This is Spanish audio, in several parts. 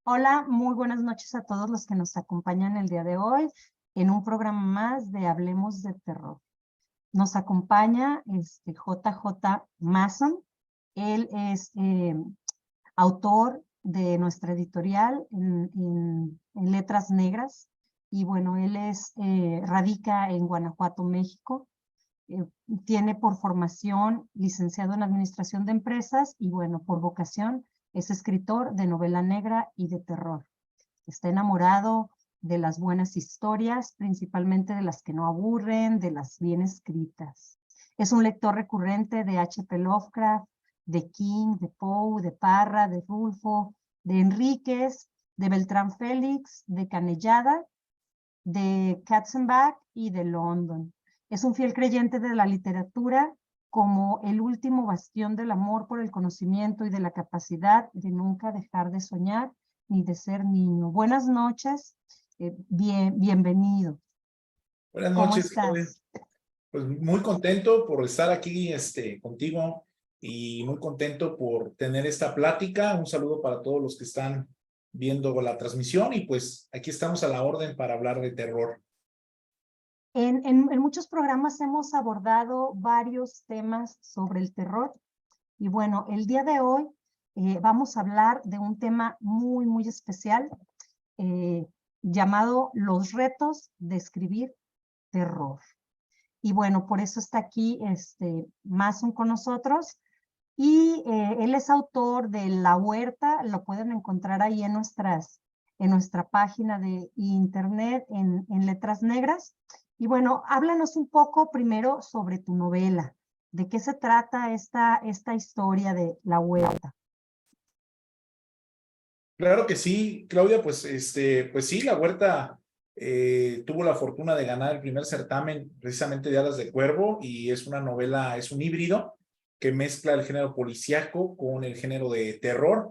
Hola, muy buenas noches a todos los que nos acompañan el día de hoy en un programa más de Hablemos de Terror. Nos acompaña JJ Mason. Él es autor de nuestra editorial en Letras Negras. Y bueno, él radica en Guanajuato, México. Eh, Tiene por formación licenciado en Administración de Empresas y bueno, por vocación es escritor de novela negra y de terror. Está enamorado de las buenas historias, principalmente de las que no aburren, de las bien escritas. Es un lector recurrente de H.P. Lovecraft, de King, de Poe, de Parra, de Rulfo, de Enríquez, de Beltrán Félix, de Canellada, de Katzenbach y de London. Es un fiel creyente de la literatura como el último bastión del amor por el conocimiento y de la capacidad de nunca dejar de soñar ni de ser niño. Buenas noches, bienvenido. Buenas ¿Cómo noches, Claudia. estás? Pues muy contento por estar aquí contigo y muy contento por tener esta plática. Un saludo para todos los que están viendo la transmisión y pues aquí estamos a la orden para hablar de terror. En muchos programas hemos abordado varios temas sobre el terror y bueno, el día de hoy vamos a hablar de un tema muy, muy especial eh, llamado los retos de escribir terror. Y bueno, por eso está aquí Mason con nosotros. Y él es autor de La Huerta, lo pueden encontrar ahí en nuestra página de internet en Letras Negras. Y bueno, háblanos un poco primero sobre tu novela. ¿De qué se trata esta historia de La Huerta? Claro que sí, Claudia, pues sí, La Huerta tuvo la fortuna de ganar el primer certamen precisamente de Alas de Cuervo y es una novela, es un híbrido que mezcla el género policíaco con el género de terror.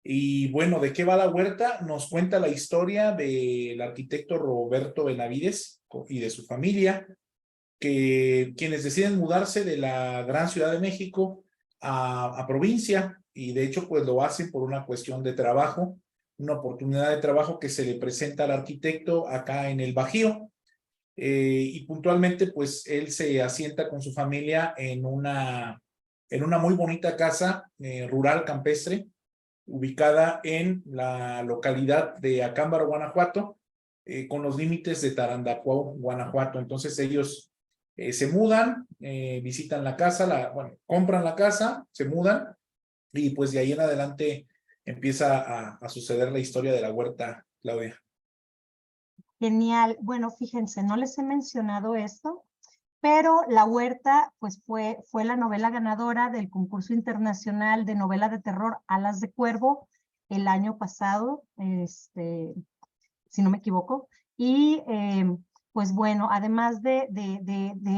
Y bueno, ¿de qué va La Huerta? Nos cuenta la historia del arquitecto Roberto Benavides y de su familia, quienes deciden mudarse de la gran Ciudad de México a provincia, y de hecho pues lo hacen por una cuestión de trabajo, una oportunidad de trabajo que se le presenta al arquitecto acá en el Bajío. Y puntualmente pues él se asienta con su familia en una muy bonita casa rural campestre ubicada en la localidad de Acámbaro, Guanajuato, con los límites de Tarandacuao, Guanajuato. Entonces ellos se mudan, visitan la casa, bueno, compran la casa, se mudan y pues de ahí en adelante empieza a suceder la historia de La Huerta, Claudia. Genial. Bueno, fíjense, no les he mencionado esto, pero La Huerta pues fue la novela ganadora del concurso internacional de novela de terror Alas de Cuervo el año pasado, si no me equivoco. Y pues bueno, además de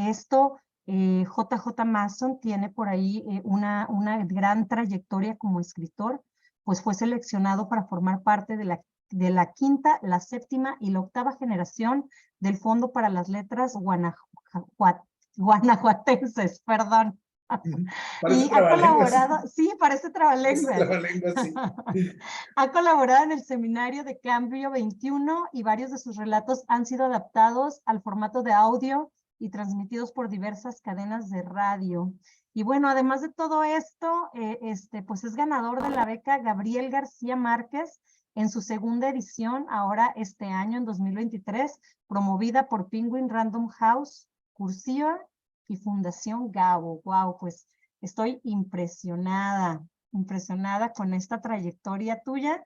esto, JJ Mason tiene por ahí una gran trayectoria como escritor, pues fue seleccionado para formar parte de la quinta, la séptima y la octava generación del Fondo para las Letras Guanajuatenses, perdón. Parece Y ha trabalenguas. colaborado, sí, parece Parece trabalenguas. trabalenguas, sí. Ha colaborado en el seminario de Cambio 21 y varios de sus relatos han sido adaptados al formato de audio y transmitidos por diversas cadenas de radio. Y bueno, además de todo esto, pues es ganador de la beca Gabriel García Márquez en su segunda edición, ahora este año, en 2023, promovida por Penguin Random House, Cursiva y Fundación Gabo. Wow, pues estoy impresionada con esta trayectoria tuya.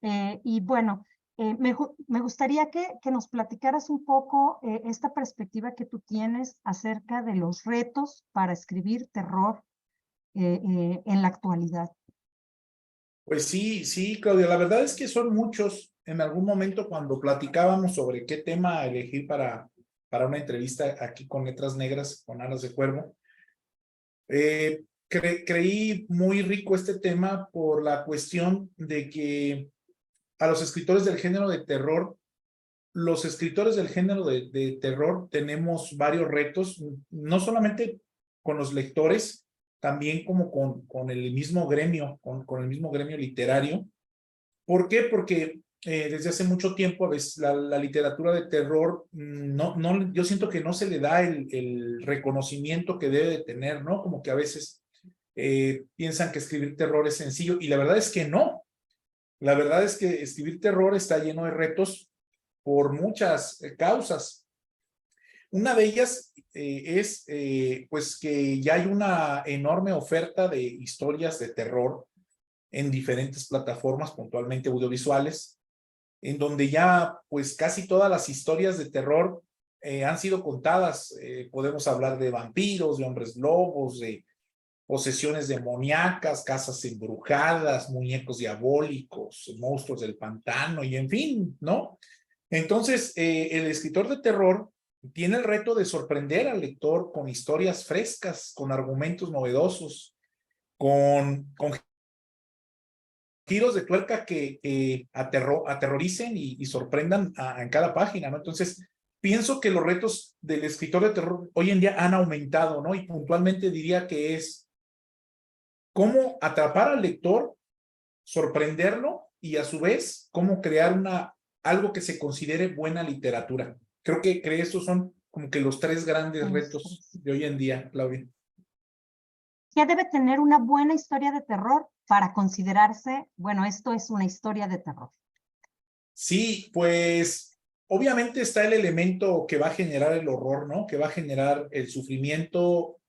Y bueno, me gustaría que nos platicaras un poco esta perspectiva que tú tienes acerca de los retos para escribir terror en la actualidad. Pues sí, sí, Claudia, la verdad es que son muchos. En algún momento cuando platicábamos sobre qué tema elegir para una entrevista aquí con Letras Negras, con Alas de Cuervo, creí muy rico este tema por la cuestión de que a los escritores del género de terror, los escritores del género de terror tenemos varios retos, no solamente con los lectores, también como con el mismo gremio, con el mismo gremio literario, ¿Por qué? Porque desde hace mucho tiempo a veces la literatura de terror, yo siento que no se le da el reconocimiento que debe de tener, ¿no? Como que a veces piensan que escribir terror es sencillo y la verdad es que no. La verdad es que escribir terror está lleno de retos por muchas causas. Una de ellas es pues que ya hay una enorme oferta de historias de terror en diferentes plataformas, puntualmente audiovisuales, en donde ya pues casi todas las historias de terror han sido contadas. Podemos hablar de vampiros, de hombres lobos, de posesiones demoníacas, casas embrujadas, muñecos diabólicos, monstruos del pantano y en fin, ¿no? Entonces, el escritor de terror tiene el reto de sorprender al lector con historias frescas, con argumentos novedosos, con giros de tuerca que aterroricen y sorprendan en cada página, ¿no? Entonces, pienso que los retos del escritor de terror hoy en día han aumentado, ¿no? Y puntualmente diría que es cómo atrapar al lector, sorprenderlo y a su vez cómo crear algo que se considere buena literatura. Creo que estos son como que los tres grandes retos de hoy en día, Claudia. ¿Qué debe tener una buena historia de terror para considerarse, bueno, esto es una historia de terror? Sí, pues obviamente está el elemento que va a generar el horror, ¿no? Que va a generar el sufrimiento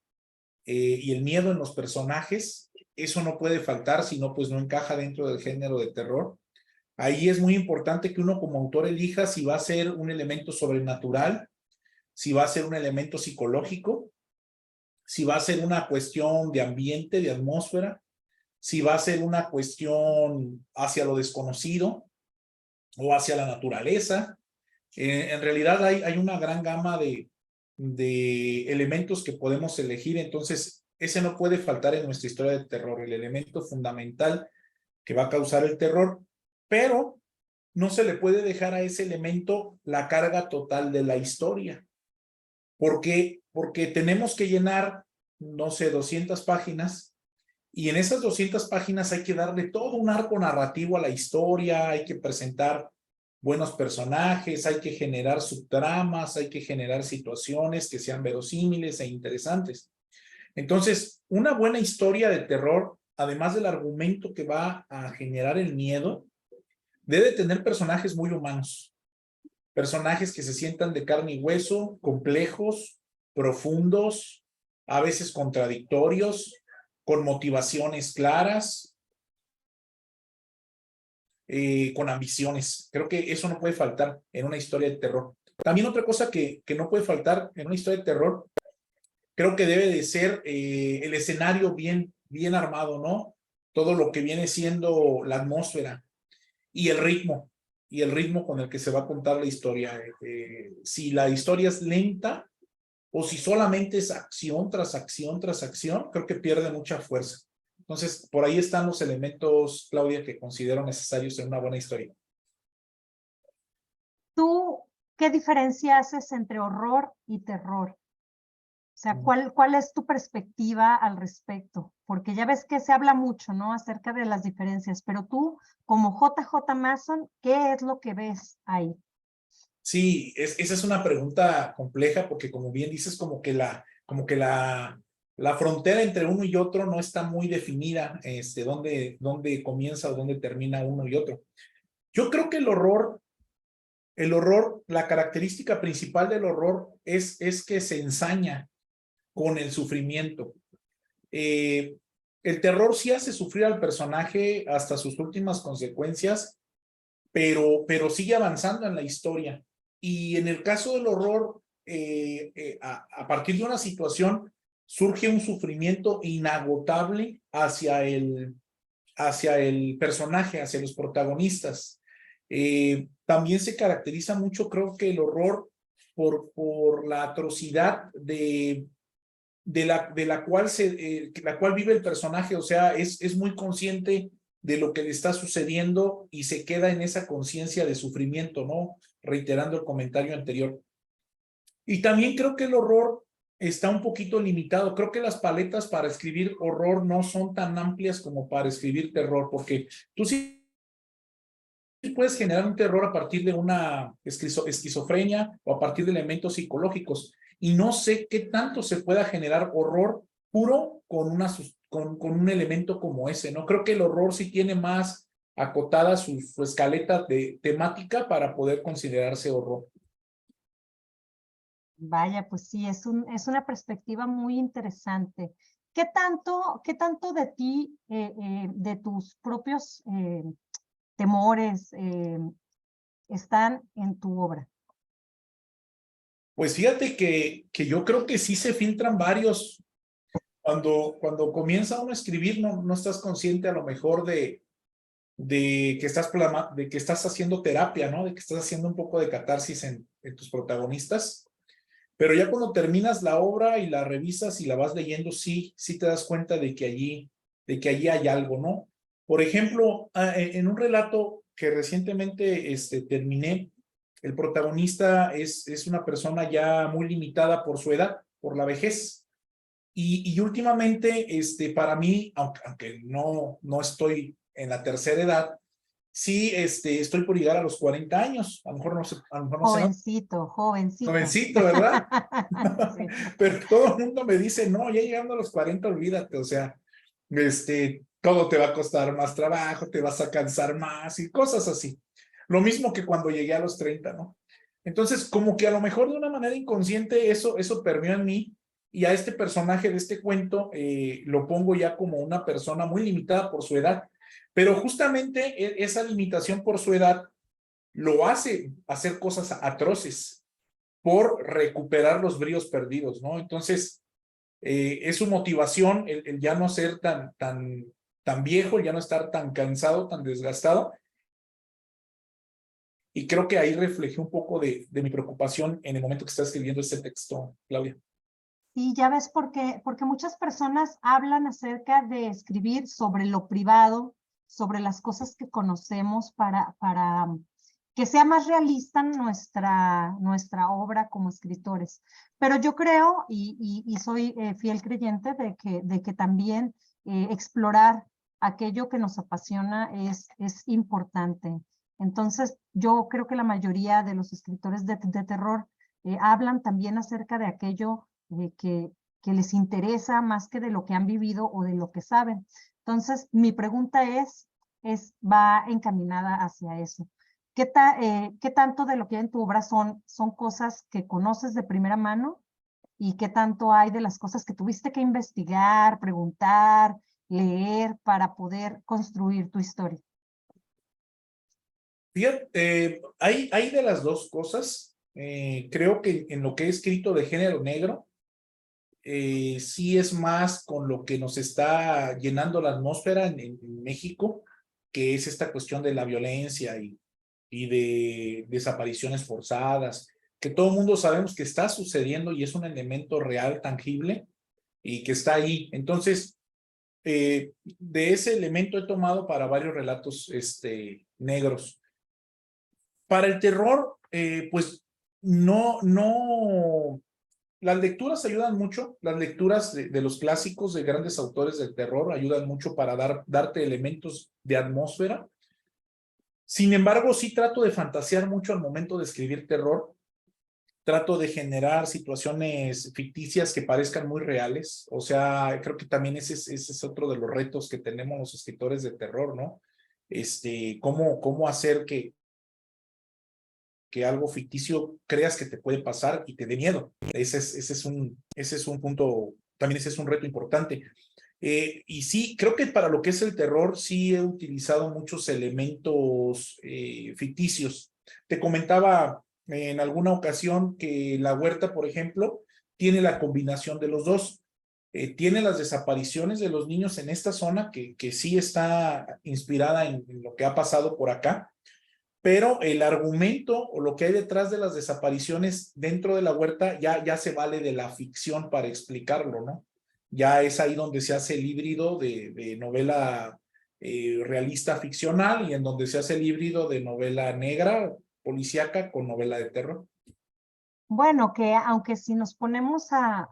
y el miedo en los personajes. Eso no puede faltar, si no, pues no encaja dentro del género de terror. Ahí es muy importante que uno como autor elija si va a ser un elemento sobrenatural, si va a ser un elemento psicológico, si va a ser una cuestión de ambiente, de atmósfera, si va a ser una cuestión hacia lo desconocido o hacia la naturaleza. En realidad hay una gran gama de elementos que podemos elegir, entonces ese no puede faltar en nuestra historia de terror, el elemento fundamental que va a causar el terror, pero no se le puede dejar a ese elemento la carga total de la historia. ¿Por qué? Porque tenemos que llenar, no sé, 200 páginas y en esas 200 páginas hay que darle todo un arco narrativo a la historia, hay que presentar buenos personajes, hay que generar subtramas, hay que generar situaciones que sean verosímiles e interesantes. Entonces, una buena historia de terror, además del argumento que va a generar el miedo, debe tener personajes muy humanos, personajes que se sientan de carne y hueso, complejos, profundos, a veces contradictorios, con motivaciones claras, con ambiciones. Creo que eso no puede faltar en una historia de terror. También otra cosa que no puede faltar en una historia de terror, creo que debe de ser el escenario bien armado, ¿no? Todo lo que viene siendo la atmósfera y el ritmo con el que se va a contar la historia. Si la historia es lenta o si solamente es acción tras acción tras acción, creo que pierde mucha fuerza. Entonces, por ahí están los elementos, Claudia, que considero necesarios en una buena historia. ¿Tú qué diferencia haces entre horror y terror? O sea, ¿cuál es tu perspectiva al respecto? Porque ya ves que se habla mucho, ¿no? Acerca de las diferencias, pero tú, como JJ Mason, ¿qué es lo que ves ahí? Sí, esa es una pregunta compleja porque como bien dices, la frontera entre uno y otro no está muy definida, dónde comienza o dónde termina uno y otro. Yo creo que el horror, la característica principal del horror es que se ensaña con el sufrimiento. El terror sí hace sufrir al personaje hasta sus últimas consecuencias, pero sigue avanzando en la historia. Y en el caso del horror, a partir de una situación, surge un sufrimiento inagotable hacia el personaje, hacia los protagonistas. También se caracteriza mucho, creo que el horror por la atrocidad de la cual vive el personaje, o sea, es muy consciente de lo que le está sucediendo y se queda en esa conciencia de sufrimiento, ¿no? Reiterando el comentario anterior. Y también creo que el horror está un poquito limitado. Creo que las paletas para escribir horror no son tan amplias como para escribir terror, porque tú sí puedes generar un terror a partir de una esquizofrenia o a partir de elementos psicológicos. Y no sé qué tanto se pueda generar horror puro con un elemento como ese, ¿no? Creo que el horror sí tiene más acotada su escaleta de temática para poder considerarse horror. Vaya, pues sí, es una perspectiva muy interesante. Qué tanto de ti, de tus propios temores, están en tu obra? Pues fíjate que yo creo que sí se filtran varios. Cuando comienza uno a escribir, no estás consciente a lo mejor de que estás haciendo terapia, ¿no? De que estás haciendo un poco de catarsis en tus protagonistas. Pero ya cuando terminas la obra y la revisas y la vas leyendo, sí te das cuenta de que allí hay algo, ¿no? Por ejemplo, en un relato que recientemente terminé, el protagonista es una persona ya muy limitada por su edad, por la vejez. Y últimamente, para mí, aunque no estoy en la tercera edad, sí estoy por llegar a los 40 años. A lo mejor no sé, a lo mejor no sé, ¿no? Jovencito, jovencito. Jovencito, ¿verdad? Sí. Pero todo el mundo me dice, no, ya llegando a los 40, olvídate, o sea, todo te va a costar más trabajo, te vas a cansar más y cosas así. Lo mismo que cuando llegué a los 30, ¿no? Entonces, como que a lo mejor de una manera inconsciente eso permeó en mí y a este personaje de este cuento lo pongo ya como una persona muy limitada por su edad, pero justamente esa limitación por su edad lo hace hacer cosas atroces por recuperar los bríos perdidos, ¿no? Entonces, es su motivación el ya no ser tan viejo, el ya no estar tan cansado, tan desgastado. Y creo que ahí reflejé un poco de mi preocupación en el momento que estaba escribiendo este texto, Claudia. Y ya ves porque muchas personas hablan acerca de escribir sobre lo privado, sobre las cosas que conocemos para que sea más realista nuestra obra como escritores. Pero yo creo y soy fiel creyente de que también explorar aquello que nos apasiona es importante. Entonces, yo creo que la mayoría de los escritores de terror hablan también acerca de aquello que les interesa más que de lo que han vivido o de lo que saben. Entonces, mi pregunta va encaminada hacia eso. ¿Qué tanto de lo que hay en tu obra son cosas que conoces de primera mano y qué tanto hay de las cosas que tuviste que investigar, preguntar, leer para poder construir tu historia? Fíjate, hay de las dos cosas. Creo que en lo que he escrito de género negro, sí es más con lo que nos está llenando la atmósfera en México, que es esta cuestión de la violencia y de desapariciones forzadas, que todo el mundo sabemos que está sucediendo y es un elemento real, tangible, y que está ahí. Entonces, de ese elemento he tomado para varios relatos negros. Para el terror, pues no, las lecturas ayudan mucho, las lecturas de los clásicos de grandes autores del terror ayudan mucho para darte elementos de atmósfera. Sin embargo, sí trato de fantasear mucho al momento de escribir terror, trato de generar situaciones ficticias que parezcan muy reales, o sea, creo que también ese es otro de los retos que tenemos los escritores de terror, ¿no? Cómo hacer que algo ficticio creas que te puede pasar y te dé miedo. Ese es un punto, también ese es un reto importante. Y sí, creo que para lo que es el terror, sí he utilizado muchos elementos ficticios. Te comentaba en alguna ocasión que La Huerta, por ejemplo, tiene la combinación de los dos. Tiene las desapariciones de los niños en esta zona, que sí está inspirada en lo que ha pasado por acá, pero el argumento o lo que hay detrás de las desapariciones dentro de La Huerta ya se vale de la ficción para explicarlo, ¿no? Ya es ahí donde se hace el híbrido de novela realista ficcional y en donde se hace el híbrido de novela negra, policíaca, con novela de terror. Bueno, que aunque si nos ponemos a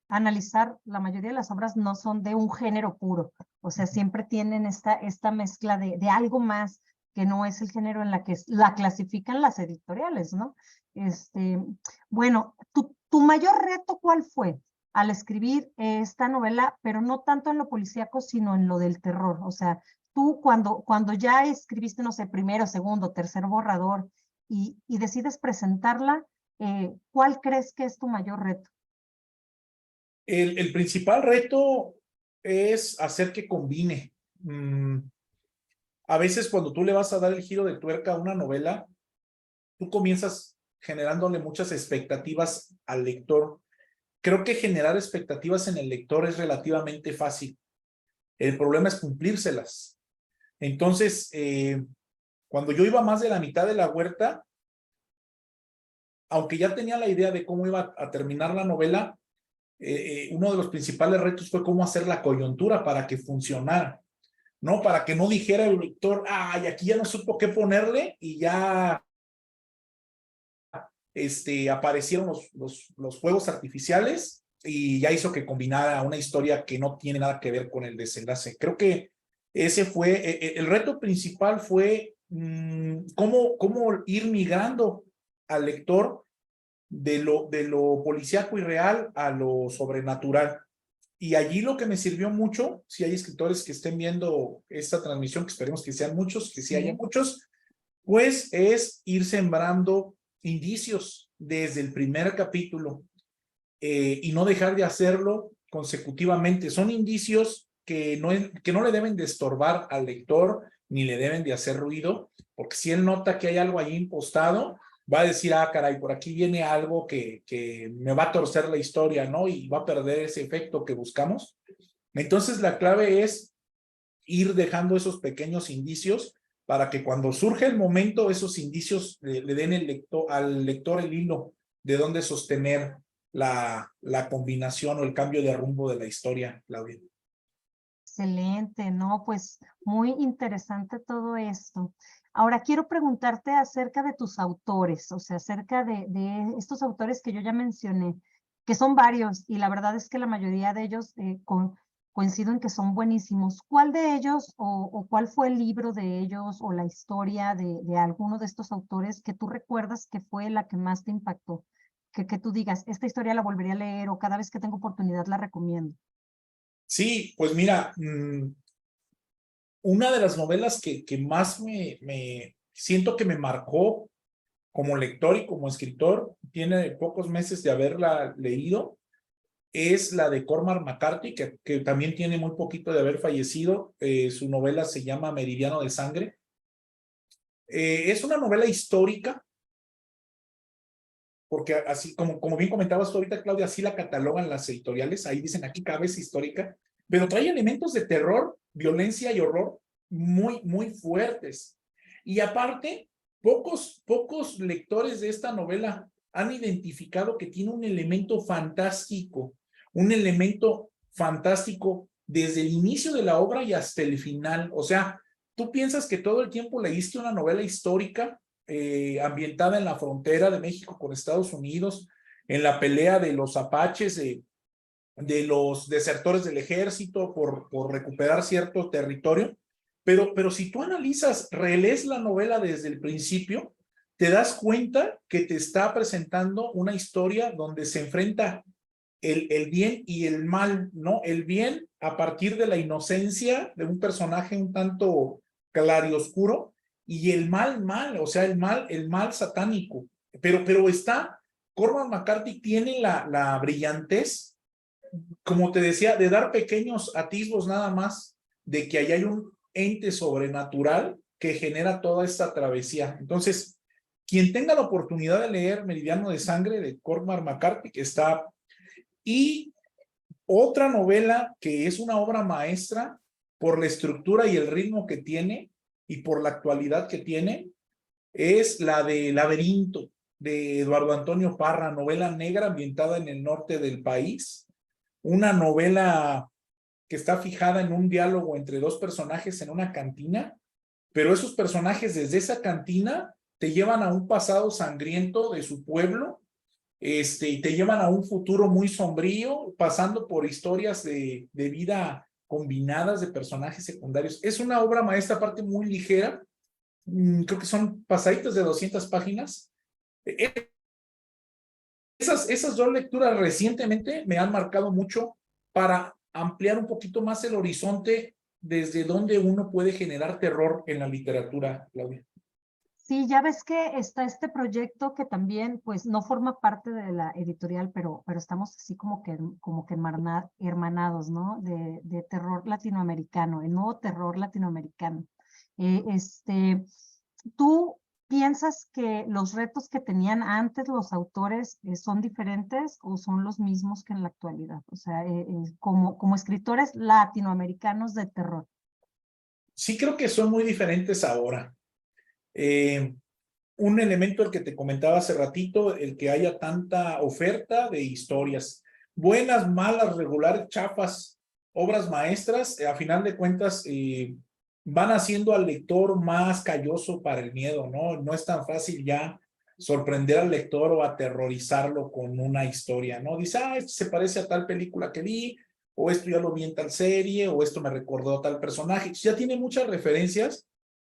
analizar, la mayoría de las obras no son de un género puro, o sea, siempre tienen esta mezcla de algo más que no es el género en la que la clasifican las editoriales, ¿no? Bueno, tu mayor reto, ¿cuál fue al escribir esta novela, pero no tanto en lo policíaco, sino en lo del terror? O sea, tú cuando ya escribiste, no sé, primero, segundo, tercer borrador y decides presentarla, ¿cuál crees que es tu mayor reto? El principal reto es hacer que combine. A veces cuando tú le vas a dar el giro de tuerca a una novela, tú comienzas generándole muchas expectativas al lector. Creo que generar expectativas en el lector es relativamente fácil. El problema es cumplírselas. Entonces, cuando yo iba más de la mitad de la huerta, aunque ya tenía la idea de cómo iba a terminar la novela, uno de los principales retos fue cómo hacer la coyuntura para que funcionara, ¿no? Para que no dijera el lector, ay, aquí ya no supo qué ponerle y ya aparecieron los fuegos artificiales y ya hizo que combinara una historia que no tiene nada que ver con el desenlace. Creo que ese fue, el reto principal fue cómo ir migrando al lector de lo policíaco y real a lo sobrenatural. Y allí lo que me sirvió mucho, si hay escritores que estén viendo esta transmisión, que esperemos que sean muchos, que sí haya muchos, pues es ir sembrando indicios desde el primer capítulo y no dejar de hacerlo consecutivamente. Son indicios que no le deben de estorbar al lector ni le deben de hacer ruido, porque si él nota que hay algo ahí impostado, va a decir, ah, caray, por aquí viene algo que me va a torcer la historia, ¿no? Y va a perder ese efecto que buscamos. Entonces, la clave es ir dejando esos pequeños indicios para que cuando surge el momento, esos indicios le den al lector el hilo de dónde sostener la combinación o el cambio de rumbo de la historia, Claudia. Excelente, ¿no? Pues muy interesante todo esto. Ahora quiero preguntarte acerca de tus autores, o sea, acerca de estos autores que yo ya mencioné, que son varios y la verdad es que la mayoría de ellos coincido en que son buenísimos. ¿Cuál de ellos o cuál fue el libro de ellos o la historia de alguno de estos autores que tú recuerdas que fue la que más te impactó? Que tú digas, esta historia la volvería a leer o cada vez que tengo oportunidad la recomiendo. Sí, pues mira, una de las novelas que más siento que me marcó como lector y como escritor, tiene pocos meses de haberla leído, es la de Cormac McCarthy, que también tiene muy poquito de haber fallecido. Su novela se llama Meridiano de Sangre. Es una novela histórica, porque así como bien comentabas tú ahorita, Claudia, así la catalogan las editoriales, ahí dicen aquí cabe es histórica, pero trae elementos de terror, violencia y horror muy, muy fuertes. Y aparte, pocos lectores de esta novela han identificado que tiene un elemento fantástico desde el inicio de la obra y hasta el final. O sea, tú piensas que todo el tiempo leíste una novela histórica ambientada en la frontera de México con Estados Unidos, en la pelea de los apaches, de los desertores del ejército por recuperar cierto territorio, pero si tú analizas, relees la novela desde el principio, te das cuenta que te está presentando una historia donde se enfrenta el bien y el mal, ¿no? El bien a partir de la inocencia de un personaje un tanto clarioscuro y el mal, o sea, el mal satánico. Pero Cormac McCarthy tiene la brillantez, como te decía, de dar pequeños atisbos nada más de que ahí hay un ente sobrenatural que genera toda esta travesía. Entonces, quien tenga la oportunidad de leer Meridiano de Sangre de Cormac McCarthy, que está... Y otra novela que es una obra maestra por la estructura y el ritmo que tiene y por la actualidad que tiene, es la de Laberinto, de Eduardo Antonio Parra, novela negra ambientada en el norte del país, una novela que está fijada en un diálogo entre dos personajes en una cantina, pero esos personajes desde esa cantina te llevan a un pasado sangriento de su pueblo, y te llevan a un futuro muy sombrío, pasando por historias de vida combinadas de personajes secundarios. Es una obra maestra, aparte muy ligera, creo que son pasaditos de 200 páginas. Esas dos lecturas recientemente me han marcado mucho para ampliar un poquito más el horizonte desde donde uno puede generar terror en la literatura, Claudia. Sí, ya ves que está este proyecto que también, pues, no forma parte de la editorial, pero estamos así como que hermanados, ¿no? De terror latinoamericano, el nuevo terror latinoamericano. ¿Tú piensas que los retos que tenían antes los autores son diferentes o son los mismos que en la actualidad? O sea, como escritores latinoamericanos de terror. Sí creo que son muy diferentes ahora. Un elemento, el que te comentaba hace ratito, el que haya tanta oferta de historias, buenas, malas, regulares, chafas, obras maestras, a final de cuentas, van haciendo al lector más calloso para el miedo, ¿no? No es tan fácil ya sorprender al lector o aterrorizarlo con una historia, ¿no? Dice, esto se parece a tal película que vi, o esto ya lo vi en tal serie, o esto me recordó a tal personaje. Ya tiene muchas referencias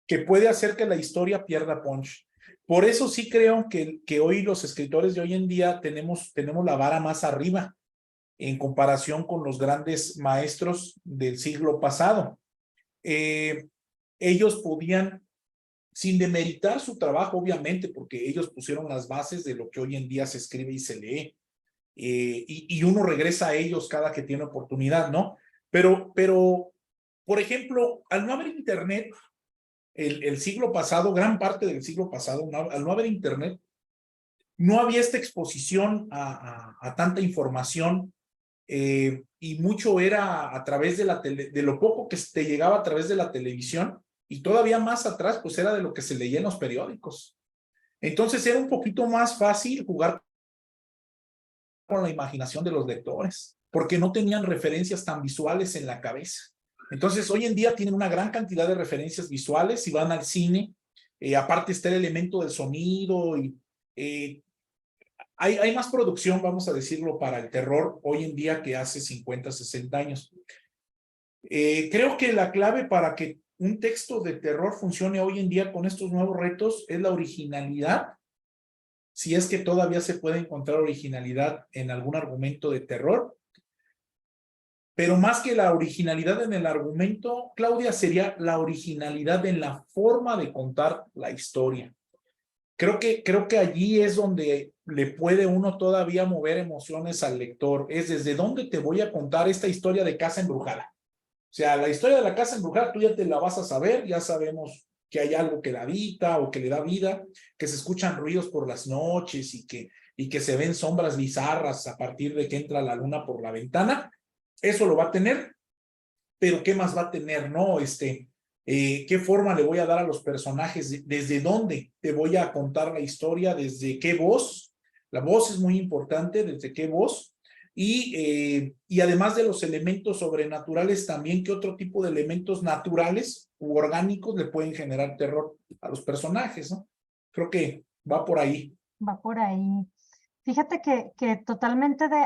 que puede hacer que la historia pierda punch. Por eso sí creo que hoy los escritores de hoy en día tenemos la vara más arriba en comparación con los grandes maestros del siglo pasado. Ellos podían, sin demeritar su trabajo, obviamente, porque ellos pusieron las bases de lo que hoy en día se escribe y se lee, y uno regresa a ellos cada que tiene oportunidad, ¿no? Pero, por ejemplo, al no haber internet, el siglo pasado, gran parte del siglo pasado, al no haber internet, no había esta exposición a tanta información, y mucho era a través de de lo poco que te llegaba a través de la televisión, y todavía más atrás, pues era de lo que se leía en los periódicos. Entonces era un poquito más fácil jugar con la imaginación de los lectores, porque no tenían referencias tan visuales en la cabeza. Entonces, hoy en día tienen una gran cantidad de referencias visuales. Si van al cine, aparte está el elemento del sonido, y hay más producción, vamos a decirlo, para el terror hoy en día que hace 50, 60 años. Creo que la clave para que un texto de terror funcione hoy en día con estos nuevos retos es la originalidad, si es que todavía se puede encontrar originalidad en algún argumento de terror. Pero más que la originalidad en el argumento, Claudia, sería la originalidad en la forma de contar la historia. Creo que allí es donde le puede uno todavía mover emociones al lector. Es desde dónde te voy a contar esta historia de casa embrujada. O sea, la historia de la casa embrujada tú ya te la vas a saber, ya sabemos que hay algo que la habita o que le da vida, que se escuchan ruidos por las noches y que se ven sombras bizarras a partir de que entra la luna por la ventana. Eso lo va a tener, pero ¿qué más va a tener, no? ¿Qué forma le voy a dar a los personajes? ¿Desde dónde te voy a contar la historia? ¿Desde qué voz? La voz es muy importante, ¿desde qué voz? Y además de los elementos sobrenaturales, también, ¿qué otro tipo de elementos naturales u orgánicos le pueden generar terror a los personajes, no? Creo que va por ahí. Va por ahí. Fíjate que totalmente de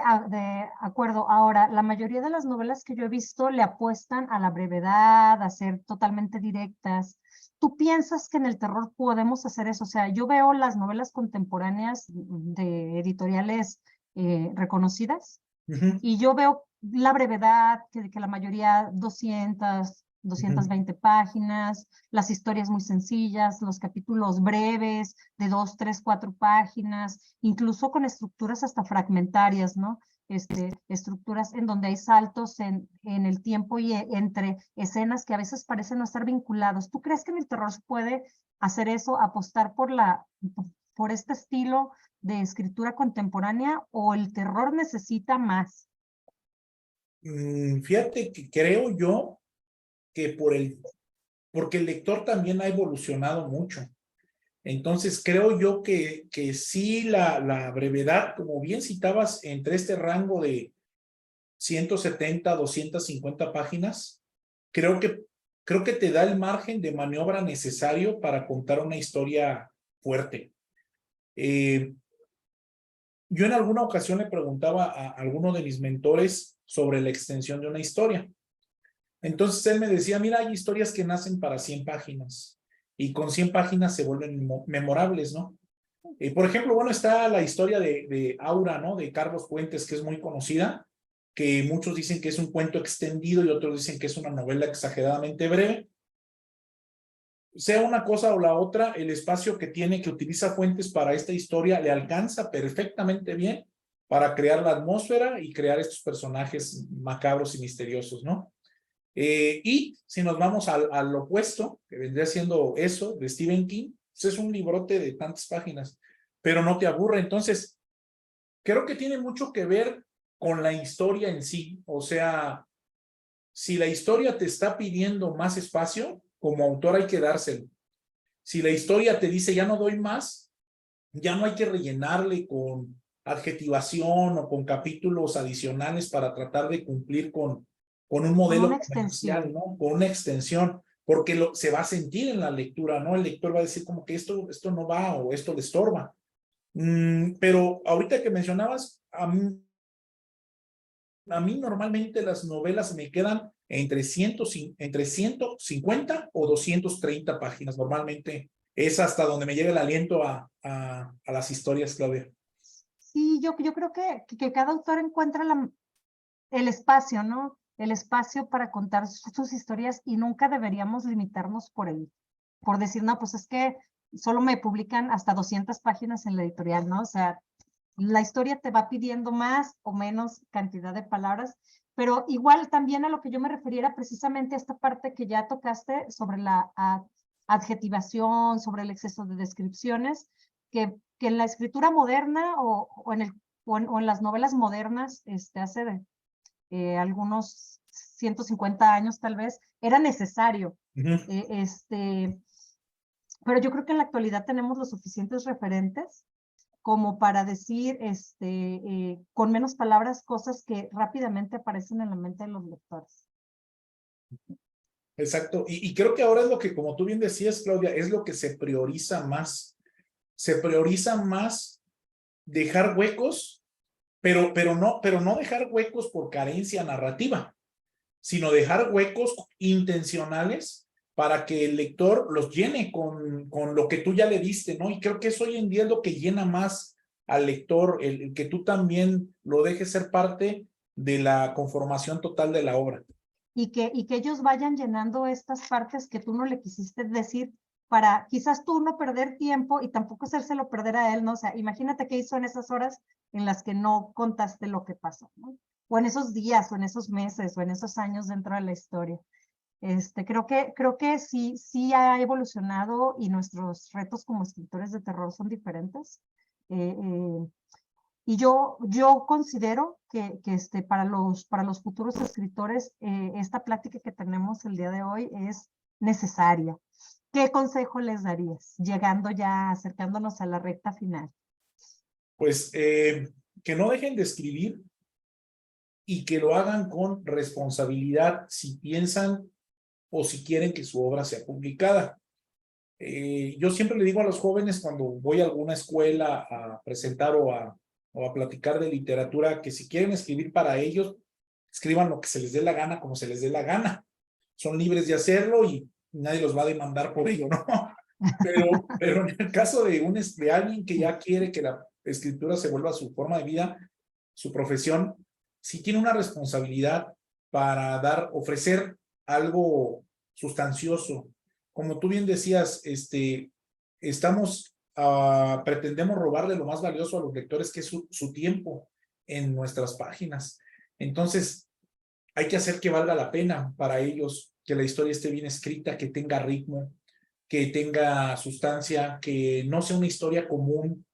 acuerdo. Ahora, la mayoría de las novelas que yo he visto le apuestan a la brevedad, a ser totalmente directas. ¿Tú piensas que en el terror podemos hacer eso? O sea, yo veo las novelas contemporáneas de editoriales reconocidas Ujú, y yo veo la brevedad, que la mayoría 220 páginas, las historias muy sencillas, los capítulos breves de 2, 3, 4 páginas, incluso con estructuras hasta fragmentarias, ¿no? Estructuras en donde hay saltos en el tiempo y entre escenas que a veces parecen no estar vinculados. ¿Tú crees que en el terror se puede hacer eso, apostar por este estilo de escritura contemporánea, o el terror necesita más? Fíjate que creo yo que porque el lector también ha evolucionado mucho. Entonces creo yo que sí, la brevedad, como bien citabas, entre este rango de 170, 250 páginas, creo que, creo que te da el margen de maniobra necesario para contar una historia fuerte. Yo en alguna ocasión le preguntaba a alguno de mis mentores sobre la extensión de una historia. Entonces él me decía, mira, hay historias que nacen para 100 páginas, y con 100 páginas se vuelven memorables, ¿no? Por ejemplo, bueno, está la historia de Aura, ¿no? De Carlos Fuentes, que es muy conocida, que muchos dicen que es un cuento extendido y otros dicen que es una novela exageradamente breve. Sea una cosa o la otra, el espacio que tiene, que utiliza Fuentes para esta historia, le alcanza perfectamente bien para crear la atmósfera y crear estos personajes macabros y misteriosos, ¿no? Y si nos vamos al opuesto, que vendría siendo eso, de Stephen King, pues es un librote de tantas páginas, pero no te aburre. Entonces, creo que tiene mucho que ver con la historia en sí. O sea, si la historia te está pidiendo más espacio, como autor hay que dárselo. Si la historia te dice ya no doy más, ya no hay que rellenarle con adjetivación o con capítulos adicionales para tratar de cumplir con un Con una modelo comercial, extensión. ¿no? Con una extensión, porque se va a sentir en la lectura, ¿no? El lector va a decir como que esto no va o esto le estorba. Pero ahorita que mencionabas, a mí normalmente las novelas me quedan entre 150 o 230 páginas. Normalmente es hasta donde me llega el aliento a las historias, Claudia. Sí, yo creo que cada autor encuentra el espacio, ¿no? El espacio para contar sus historias y nunca deberíamos limitarnos por decir, no, pues es que solo me publican hasta 200 páginas en la editorial, ¿no? O sea, la historia te va pidiendo más o menos cantidad de palabras, pero igual también a lo que yo me referiera precisamente a esta parte que ya tocaste sobre la adjetivación, sobre el exceso de descripciones, que en la escritura moderna o en las novelas modernas, hace algunos 150 años tal vez, era necesario. Pero yo creo que en la actualidad tenemos los suficientes referentes como para decir con menos palabras cosas que rápidamente aparecen en la mente de los lectores. Exacto. Y creo que ahora es lo que, como tú bien decías, Claudia, es lo que se prioriza más. Se prioriza más dejar huecos, pero no dejar huecos por carencia narrativa, sino dejar huecos intencionales para que el lector los llene con lo que tú ya le diste, ¿no? Y creo que eso hoy en día es lo que llena más al lector, el que tú también lo dejes ser parte de la conformación total de la obra. Y que ellos vayan llenando estas partes que tú no le quisiste decir para quizás tú no perder tiempo y tampoco hacérselo perder a él, ¿no? O sea, imagínate qué hizo en esas horas en las que no contaste lo que pasó, ¿no? O en esos días, o en esos meses, o en esos años dentro de la historia. Creo que sí ha evolucionado y nuestros retos como escritores de terror son diferentes. Eh, eh, y yo considero que para los futuros escritores, esta plática que tenemos el día de hoy es necesaria. ¿Qué consejo les darías, llegando ya, acercándonos a la recta final? Pues que no dejen de escribir y que lo hagan con responsabilidad si piensan o si quieren que su obra sea publicada. Yo siempre le digo a los jóvenes cuando voy a alguna escuela a presentar o a platicar de literatura que si quieren escribir para ellos, escriban lo que se les dé la gana, como se les dé la gana. Son libres de hacerlo y nadie los va a demandar por ello, ¿no? Pero en el caso de alguien que ya quiere que la escritura se vuelva su forma de vida, su profesión, sí tiene una responsabilidad para ofrecer algo sustancioso. Como tú bien decías, pretendemos robarle lo más valioso a los lectores, que es su tiempo en nuestras páginas. Entonces, hay que hacer que valga la pena para ellos, que la historia esté bien escrita, que tenga ritmo, que tenga sustancia, que no sea una historia común,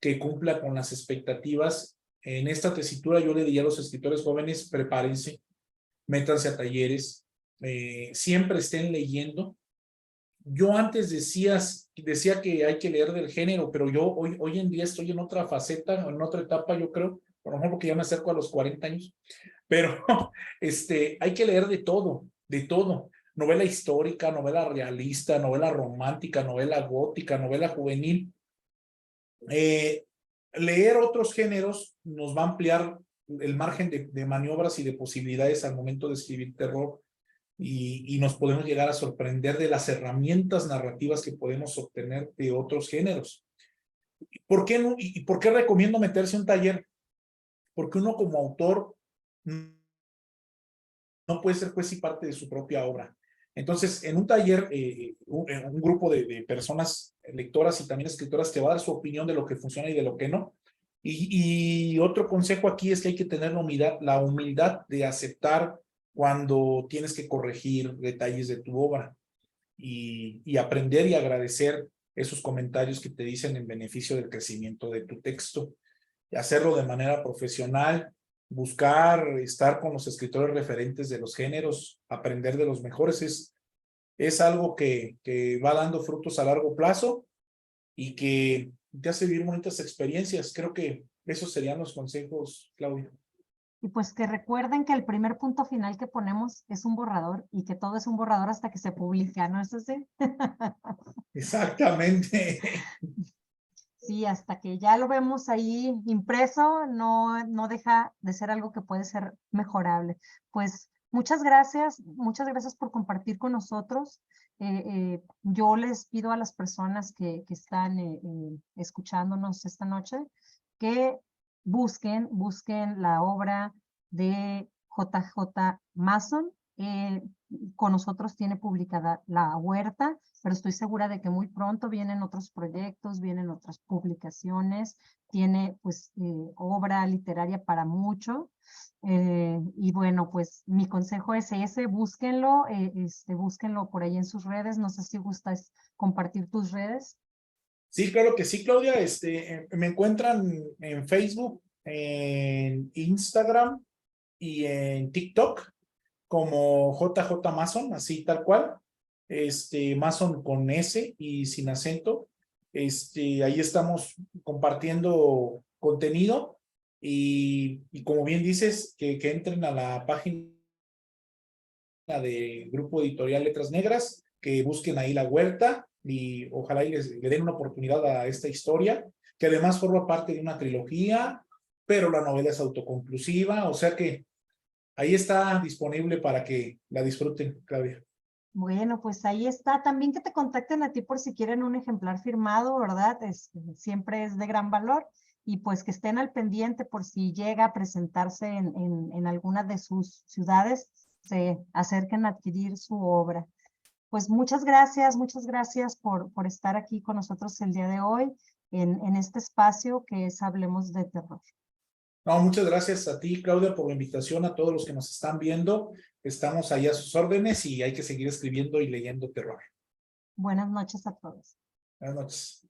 que cumpla con las expectativas. En esta tesitura yo le diría a los escritores jóvenes, prepárense, métanse a talleres, siempre estén leyendo. Yo antes decía que hay que leer del género, pero yo hoy en día estoy en otra faceta, en otra etapa, yo creo, por lo mejor porque ya me acerco a los 40 años, pero hay que leer de todo, de todo. Novela histórica, novela realista, novela romántica, novela gótica, novela juvenil. Leer otros géneros nos va a ampliar el margen de maniobras y de posibilidades al momento de escribir terror. y nos podemos llegar a sorprender de las herramientas narrativas que podemos obtener de otros géneros. ¿Por qué no? ¿Y por qué recomiendo meterse a un taller? Porque uno como autor no puede ser juez y parte de su propia obra. Entonces, en un taller, un grupo de personas lectoras y también escritoras te va a dar su opinión de lo que funciona y de lo que no. Y otro consejo aquí es que hay que tener la humildad de aceptar cuando tienes que corregir detalles de tu obra y aprender y agradecer esos comentarios que te dicen en beneficio del crecimiento de tu texto. Y hacerlo de manera profesional, buscar estar con los escritores referentes de los géneros, aprender de los mejores, es algo que va dando frutos a largo plazo y que te hace vivir bonitas experiencias. Creo que esos serían los consejos, Claudia. Y pues que recuerden que el primer punto final que ponemos es un borrador y que todo es un borrador hasta que se publica, ¿no es así? Exactamente. Sí, hasta que ya lo vemos ahí impreso, no deja de ser algo que puede ser mejorable. Pues muchas gracias por compartir con nosotros. Yo les pido a las personas que están escuchándonos esta noche que busquen la obra de JJ Mason. Con nosotros tiene publicada La Huerta, pero estoy segura de que muy pronto vienen otros proyectos, vienen otras publicaciones, tiene pues obra literaria para mucho. Y bueno, pues mi consejo es ese, búsquenlo, búsquenlo por ahí en sus redes. No sé si gustas compartir tus redes. Sí, claro que sí, Claudia. Me encuentran en Facebook, en Instagram y en TikTok como JJ Mason, así tal cual. Mason con S y sin acento. Ahí estamos compartiendo contenido y como bien dices, que entren a la página de Grupo Editorial Letras Negras, que busquen ahí La Huerta y ojalá y le den una oportunidad a esta historia, que además forma parte de una trilogía, pero la novela es autoconclusiva, o sea que ahí está disponible para que la disfruten, Claudia. Bueno, pues ahí está. También que te contacten a ti por si quieren un ejemplar firmado, ¿verdad? Siempre es de gran valor. Y pues que estén al pendiente por si llega a presentarse en alguna de sus ciudades, se acerquen a adquirir su obra. Pues muchas gracias por estar aquí con nosotros el día de hoy en este espacio que es Hablemos de Terror. No, muchas gracias a ti, Claudia, por la invitación, a todos los que nos están viendo. Estamos ahí a sus órdenes y hay que seguir escribiendo y leyendo terror. Buenas noches a todos. Buenas noches.